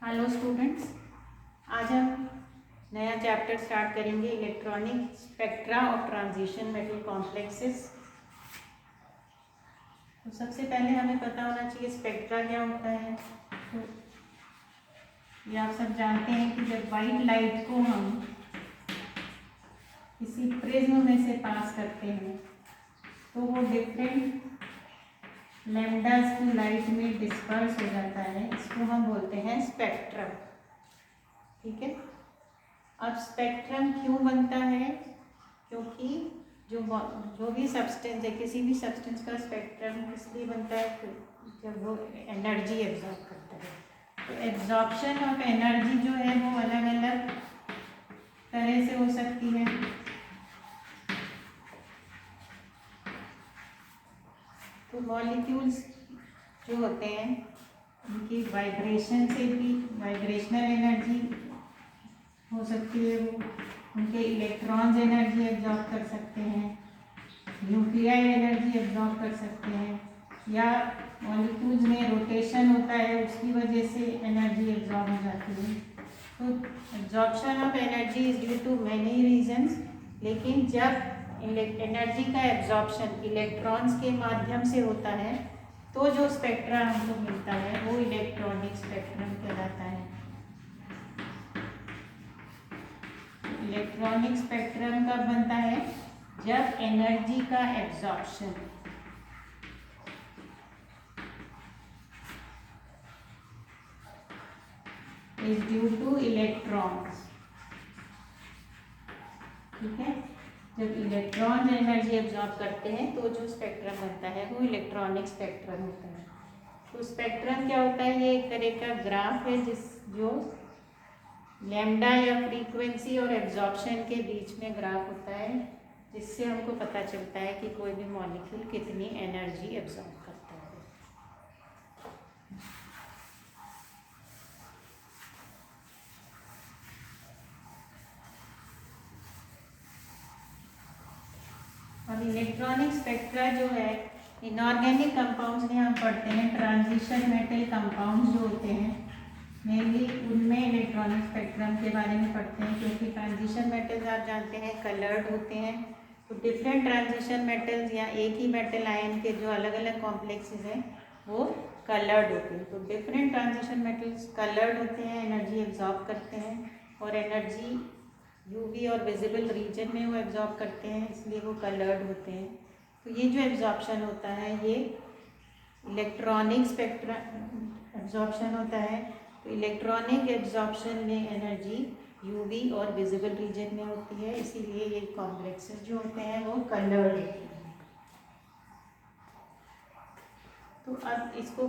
Hello students, आज हम नया चैप्टर स्टार्ट करेंगे electronic spectra of transition metal complexes. तो सबसे पहले हमें पता होना चाहिए स्पेक्ट्रा क्या होता है। तो ये आप सब जानते हैं कि जब वाइट लाइट को हम किसी प्रिज्म में से पास करते हैं तो वो डिफरेंट लैम्डास की लाइट में डिस्पर्स हो जाता है। इसको हम बोलते हैं स्पेक्ट्रम। ठीक है, अब स्पेक्ट्रम क्यों बनता है? क्योंकि जो भी सब्सटेंस है, किसी भी सब्सटेंस का स्पेक्ट्रम इसलिए बनता है जब वो एनर्जी एब्जॉर्ब करता है। तो एब्जॉर्प्शन ऑफ एनर्जी जो है वो अलग अलग तरह से हो सकती है। तो मॉलिक्यूल्स जो होते हैं उनकी वाइब्रेशन से भी वाइब्रेशनल एनर्जी हो सकती है, वो उनके इलेक्ट्रॉन्स एनर्जी एब्जॉर्ब कर सकते हैं, न्यूक्लियाई एनर्जी एब्जॉर्ब कर सकते हैं, या मॉलिक्यूल्स में रोटेशन होता है उसकी वजह से एनर्जी एब्जॉर्ब हो जाती है। तो absorption of energy is due to many reasons, लेकिन जब एनर्जी का एब्जॉर्प्शन इलेक्ट्रॉन्स के माध्यम से होता है तो जो स्पेक्ट्रा हमको मिलता है वो इलेक्ट्रॉनिक स्पेक्ट्रम कहलाता है। इलेक्ट्रॉनिक स्पेक्ट्रम कब बनता है? जब एनर्जी का absorption is due two electrons. ठीक है, जब इलेक्ट्रॉन एनर्जी एब्जॉर्ब करते हैं तो जो स्पेक्ट्रम बनता है वो इलेक्ट्रॉनिक स्पेक्ट्रम होता है। तो स्पेक्ट्रम क्या होता है? ये एक तरह का ग्राफ है जो लैम्डा या फ्रीक्वेंसी और एब्जॉर्प्शन के बीच में ग्राफ होता है, जिससे हमको पता चलता है कि कोई भी मॉलिक्यूल कितनी एनर्जी एब्जॉर्ब करता है। अब इलेक्ट्रॉनिक स्पेक्ट्रा जो है इनऑर्गेनिक कंपाउंड्स में हम पढ़ते हैं, ट्रांजिशन मेटल कंपाउंड्स जो होते हैं मेनली उनमें इलेक्ट्रॉनिक स्पेक्ट्रम के बारे में पढ़ते हैं, क्योंकि ट्रांजिशन मेटल्स आप जानते हैं कलर्ड होते हैं। तो डिफरेंट ट्रांजिशन मेटल्स या एक ही मेटल आयन के जो अलग अलग कॉम्प्लेक्सेस हैं वो कलर्ड होते हैं। तो डिफरेंट ट्रांजिशन मेटल्स कलर्ड होते हैं, एनर्जी एब्जॉर्ब करते हैं, और एनर्जी यूवी और विजिबल रीजन में वो एब्जॉर्ब करते हैं, इसलिए वो कलर्ड होते हैं। तो ये जो एब्जॉर्प्शन होता है ये इलेक्ट्रॉनिक स्पेक्ट्रा एब्जॉर्प्शन होता है। तो इलेक्ट्रॉनिक एब्जॉर्प्शन में एनर्जी यूवी और विजिबल रीजन में होती है, इसीलिए ये कॉम्प्लेक्सेस जो होते हैं वो कलर्ड होते हैं। तो अब इसको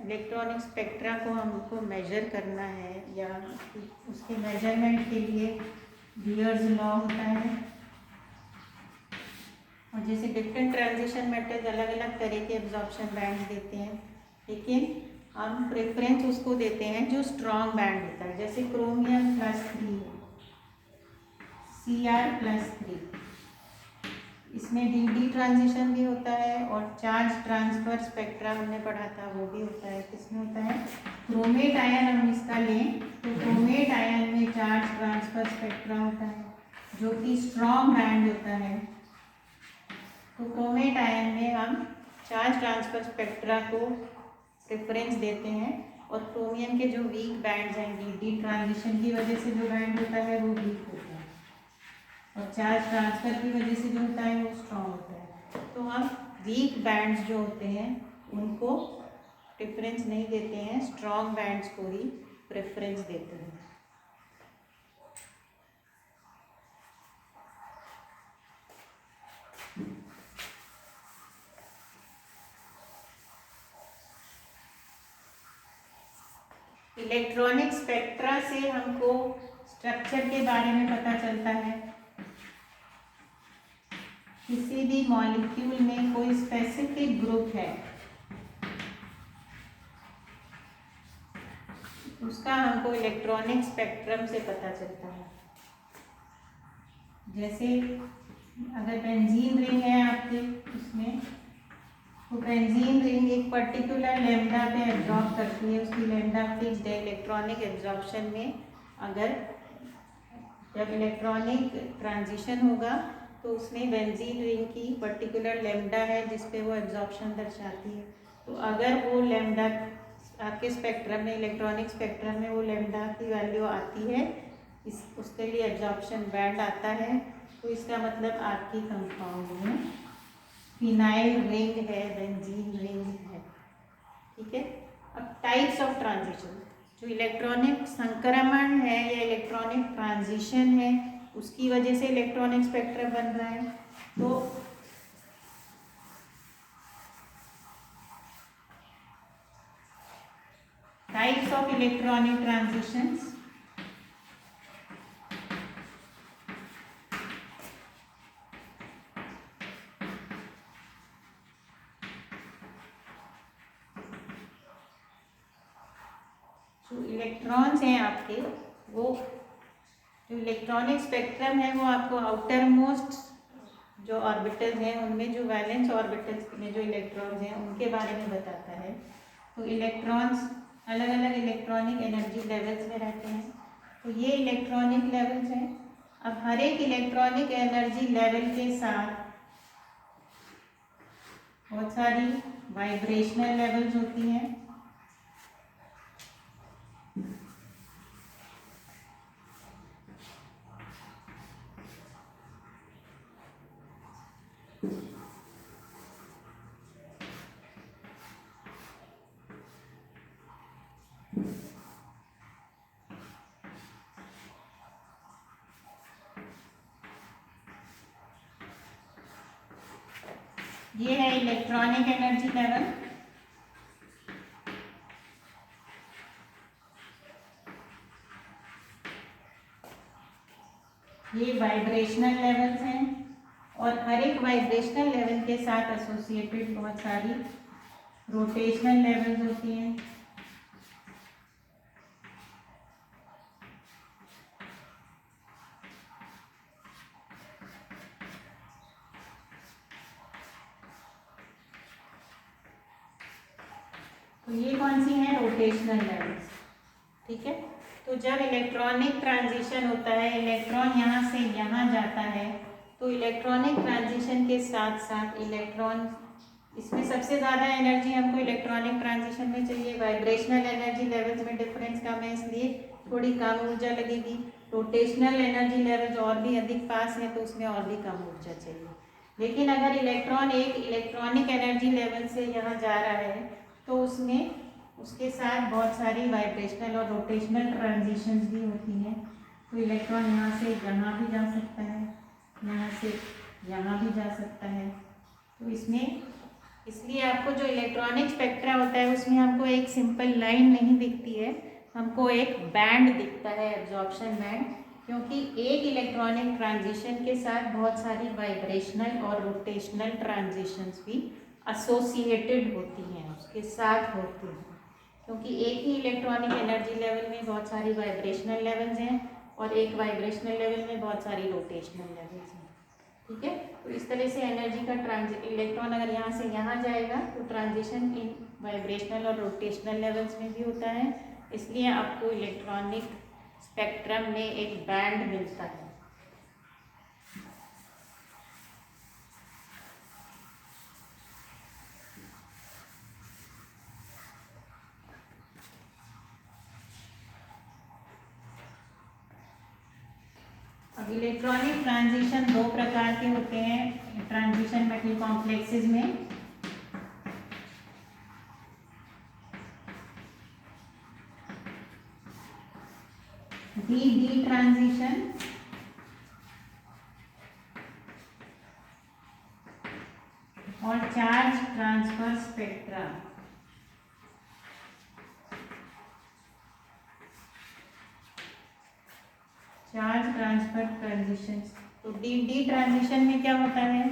इलेक्ट्रॉनिक स्पेक्ट्रा को हमको मेजर करना है, या उसके मेजरमेंट के लिए बियर्स लॉ होता है। और जैसे डिफरेंट ट्रांजिशन मेटल्स अलग अलग तरह के एब्जॉर्प्शन बैंड्स देते हैं, लेकिन हम प्रेफरेंस उसको देते हैं जो स्ट्रॉन्ग बैंड होता है। जैसे क्रोमियम +3, Cr+3, इसमें dd ट्रांजिशन भी होता है, और चार्ज ट्रांसफर स्पेक्ट्रा हमने पढ़ा था वो भी होता है। किसमें होता है? क्रोमेट आयन हम इसका लें तो क्रोमेट आयन में चार्ज ट्रांसफर स्पेक्ट्रा होता है जो कि स्ट्रॉन्ग बैंड होता है। तो क्रोमेट आयन में हम चार्ज ट्रांसफर स्पेक्ट्रा को प्रेफरेंस देते हैं, और क्रोमियम के जो वीक बैंड्स हैं डी ट्रांजिशन की वजह से जो बैंड होता है वो वीक होता है, और चार्ज ट्रांसफर की वजह से जो होता है वो स्ट्रॉन्ग होता है। तो हम वीक बैंड्स जो होते हैं उनको प्रेफरेंस नहीं देते हैं, स्ट्रॉन्ग बैंड्स को ही प्रेफरेंस देते हैं। इलेक्ट्रॉनिक स्पेक्ट्रा से हमको स्ट्रक्चर के बारे में पता चलता है। किसी भी मॉलिक्यूल में कोई स्पेसिफिक ग्रुप है उसका हमको इलेक्ट्रॉनिक स्पेक्ट्रम से पता चलता है। जैसे अगर बेंजीन रिंग है आपके, उसमें तो बेंजीन रिंग एक पर्टिकुलर लैम्डा पे एब्जॉर्ब करती है, उसकी लैम्डा फिक्स्ड है। इलेक्ट्रॉनिक एब्जॉर्प्शन में अगर जब इलेक्ट्रॉनिक ट्रांजिशन होगा तो उसमें बेंजीन रिंग की पर्टिकुलर लैम्डा है जिस पे वो एब्जॉर्प्शन दर्शाती है। तो अगर वो लैम्डा आपके स्पेक्ट्रम में, इलेक्ट्रॉनिक स्पेक्ट्रम में वो लैम्डा की वैल्यू आती है, इस उसके लिए एब्जॉर्प्शन बैंड आता है, तो इसका मतलब आपकी कंपाउंड में फिनाइल रिंग है, बेंजीन रिंग है। ठीक है। अब टाइप्स ऑफ ट्रांजिशन, जो इलेक्ट्रॉनिक संक्रमण है या इलेक्ट्रॉनिक ट्रांजिशन है उसकी वजह से इलेक्ट्रॉनिक स्पेक्ट्रम बन रहा है। तो टाइप्स ऑफ इलेक्ट्रॉनिक ट्रांजिशंस, जो इलेक्ट्रॉन्स हैं आपके, वो जो इलेक्ट्रॉनिक स्पेक्ट्रम है वो आपको आउटर मोस्ट जो ऑर्बिटल्स हैं उनमें जो वैलेंस ऑर्बिटल्स में जो इलेक्ट्रॉन्स हैं उनके बारे में बताता है। तो इलेक्ट्रॉन्स अलग अलग इलेक्ट्रॉनिक एनर्जी लेवल्स में रहते हैं। तो ये इलेक्ट्रॉनिक लेवल्स हैं। अब हर एक इलेक्ट्रॉनिक एनर्जी लेवल के साथ बहुत सारी वाइब्रेशनल लेवल्स होती हैं। ये है इलेक्ट्रॉनिक एनर्जी लेवल। ये वाइब्रेशनल लेवल्स हैं और हर एक वाइब्रेशनल लेवल के साथ एसोसिएटेड बहुत सारी रोटेशनल लेवल्स होती हैं। तो ये कौन सी हैं? Rotational levels. ठीक है। तो जब इलेक्ट्रॉनिक ट्रांजिशन होता है, इलेक्ट्रॉन यहाँ से यहाँ जाता है, तो इलेक्ट्रॉनिक ट्रांजिशन के साथ साथ इलेक्ट्रॉन, इसमें सबसे ज़्यादा एनर्जी हमको इलेक्ट्रॉनिक ट्रांजिशन में चाहिए। वाइब्रेशनल एनर्जी लेवल्स में डिफरेंस कम है इसलिए थोड़ी कम ऊर्जा लगेगी। रोटेशनल एनर्जी लेवल्स और भी अधिक पास है तो उसमें और भी कम ऊर्जा चाहिए। लेकिन अगर इलेक्ट्रॉन एक इलेक्ट्रॉनिक एनर्जी लेवल से यहाँ जा रहा है तो उसमें उसके साथ बहुत सारी वाइब्रेशनल और रोटेशनल ट्रांजिशंस भी होती हैं। तो इलेक्ट्रॉन यहाँ से यहाँ भी जा सकता है, यहाँ से यहाँ भी जा सकता है। तो इसमें इसलिए आपको जो इलेक्ट्रॉनिक स्पेक्ट्रा होता है उसमें हमको एक सिंपल लाइन नहीं दिखती है, हमको एक बैंड दिखता है, एब्जॉर्प्शन बैंड, क्योंकि एक इलेक्ट्रॉनिक ट्रांजिशन के साथ बहुत सारी वाइब्रेशनल और रोटेशनल ट्रांजिशंस भी एसोसिएटेड होती हैं, उसके साथ होती हैं। क्योंकि एक ही इलेक्ट्रॉनिक एनर्जी लेवल में बहुत सारी वाइब्रेशनल लेवल्स हैं और एक वाइब्रेशनल लेवल में बहुत सारी रोटेशनल लेवल्स हैं। ठीक है। तो इस तरह से एनर्जी का इलेक्ट्रॉन अगर यहाँ से यहाँ जाएगा तो ट्रांजिशन इन वाइब्रेशनल और रोटेशनल लेवल्स में भी होता है, इसलिए आपको इलेक्ट्रॉनिक स्पेक्ट्रम में एक बैंड मिलता है। अब इलेक्ट्रॉनिक ट्रांजिशन दो प्रकार के होते हैं ट्रांजिशन मेटल कॉम्प्लेक्सेस में। डी ट्रांजिशन और charge transfer spectra. Charge transfer transition. तो डी ट्रांजिशन में क्या होता है?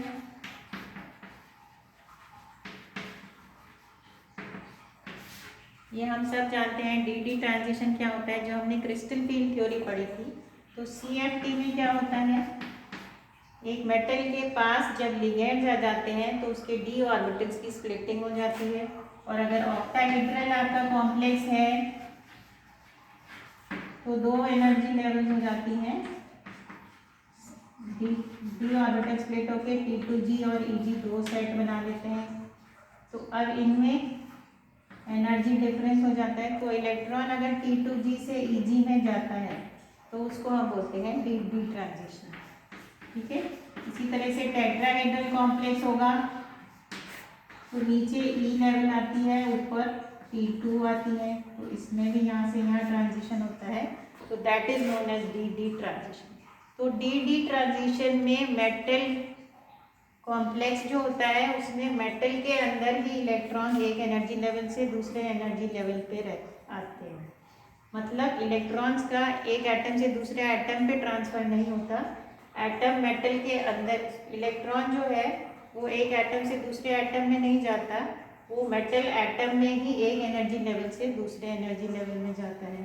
ये हम सब जानते हैं डी ट्रांजिशन क्या होता है, जो हमने क्रिस्टल फील्ड थ्योरी पढ़ी थी। तो CFT में क्या होता है? एक मेटल के पास जब लिगेंड्स आ जाते हैं तो उसके डी ऑर्बिटल्स की स्प्लिटिंग हो जाती है, और अगर ऑक्टाहेड्रल आपका कॉम्प्लेक्स है तो दो एनर्जी लेवल हो जाती हैं, डी ऑर्बिटल स्प्लिट होके T2G और Eg दो सेट बना लेते हैं। तो अब इनमें एनर्जी डिफरेंस हो जाता है, तो इलेक्ट्रॉन अगर T2G से Eg में जाता है तो उसको हम बोलते हैं डी ट्रांजिशन। ठीक है, इसी तरह से टेट्राहेड्रल कॉम्प्लेक्स होगा तो नीचे E लेवल आती है, ऊपर T2 आती है, तो इसमें भी यहाँ से यहाँ ट्रांजिशन होता है, तो that is known as D transition. तो डी ट्रांजिशन में मेटल कॉम्प्लेक्स जो होता है उसमें मेटल के अंदर ही इलेक्ट्रॉन एक एनर्जी लेवल से दूसरे एनर्जी लेवल पे आते हैं। मतलब इलेक्ट्रॉन्स का एक एटम से दूसरे एटम पे ट्रांसफर नहीं होता, एटम मेटल के अंदर इलेक्ट्रॉन जो है वो एक एटम से दूसरे एटम में नहीं जाता, वो मेटल एटम में ही एक एनर्जी लेवल से दूसरे एनर्जी लेवल में जाता है।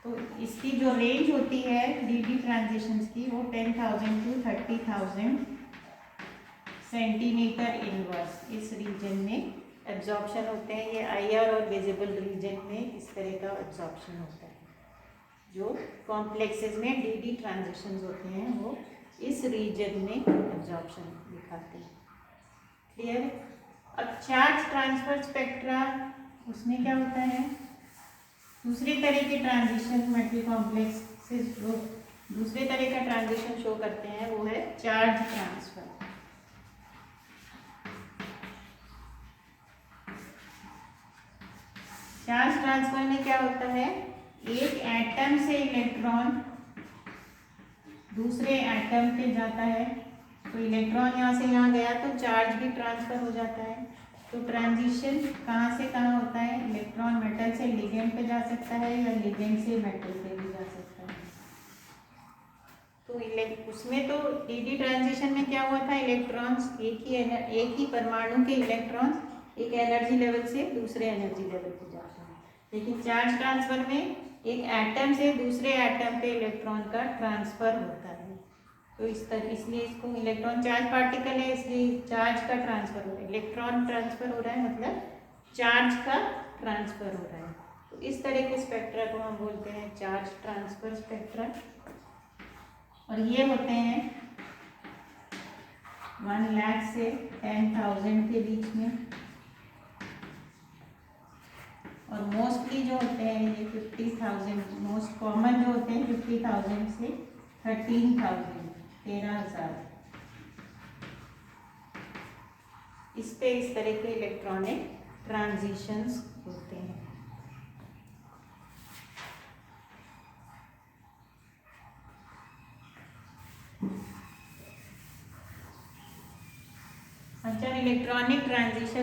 तो इसकी जो रेंज होती है डी ट्रांजिशंस की वो 10,000 to 30,000 सेंटीमीटर इनवर्स इस रीजन में एब्जॉर्प्शन होते हैं। ये IR और विजिबल रीजन में इस तरह का एब्जॉर्प्शन होता है। जो कॉम्प्लेक्सेस में डी ट्रांजिशंस होते हैं वो इस रीजन में एब्जॉर्प्शन दिखाते हैं। क्लियर? अब चार्ज ट्रांसफर स्पेक्ट्रा, उसमें क्या होता है, दूसरी तरह के ट्रांजिशन मेटल कॉम्प्लेक्स से जो दूसरे तरह का ट्रांजिशन शो करते हैं वो है चार्ज ट्रांसफर। चार्ज ट्रांसफर में क्या होता है, एक एटम से इलेक्ट्रॉन दूसरे एटम पे जाता है, तो इलेक्ट्रॉन यहाँ से यहाँ गया तो चार्ज भी ट्रांसफर हो जाता है। तो ट्रांजिशन कहाँ से कहाँ होता है, इलेक्ट्रॉन मेटल से लिगेंड पे जा सकता है या लिगेंड से मेटल पे भी जा सकता है। तो उसमें तो डी ट्रांजिशन में क्या हुआ था, इलेक्ट्रॉन्स एक ही परमाणु के इलेक्ट्रॉन्स एक एनर्जी लेवल से दूसरे एनर्जी लेवल पे जाते हैं। लेकिन चार्ज ट्रांसफर में एक एटम से दूसरे एटम पे इलेक्ट्रॉन का ट्रांसफर होता है। तो इसलिए इसको इलेक्ट्रॉन चार्ज पार्टिकल है, इसलिए चार्ज का ट्रांसफर हो रहा है, इलेक्ट्रॉन ट्रांसफर हो रहा है, मतलब चार्ज का ट्रांसफर हो रहा है। तो इस तरह के स्पेक्ट्रा को हम बोलते हैं चार्ज ट्रांसफर स्पेक्ट्रा। और ये होते हैं 1 लाख से 10,000 के बीच में, और मोस्टली जो होते हैं ये 50,000, मोस्ट कॉमन जो होते हैं 50,000 से 13,000, 13,000। इस पे इस तरह के इलेक्ट्रॉनिक ट्रांजिशंस होते हैं। अच्छा, इलेक्ट्रॉनिक ट्रांजिशन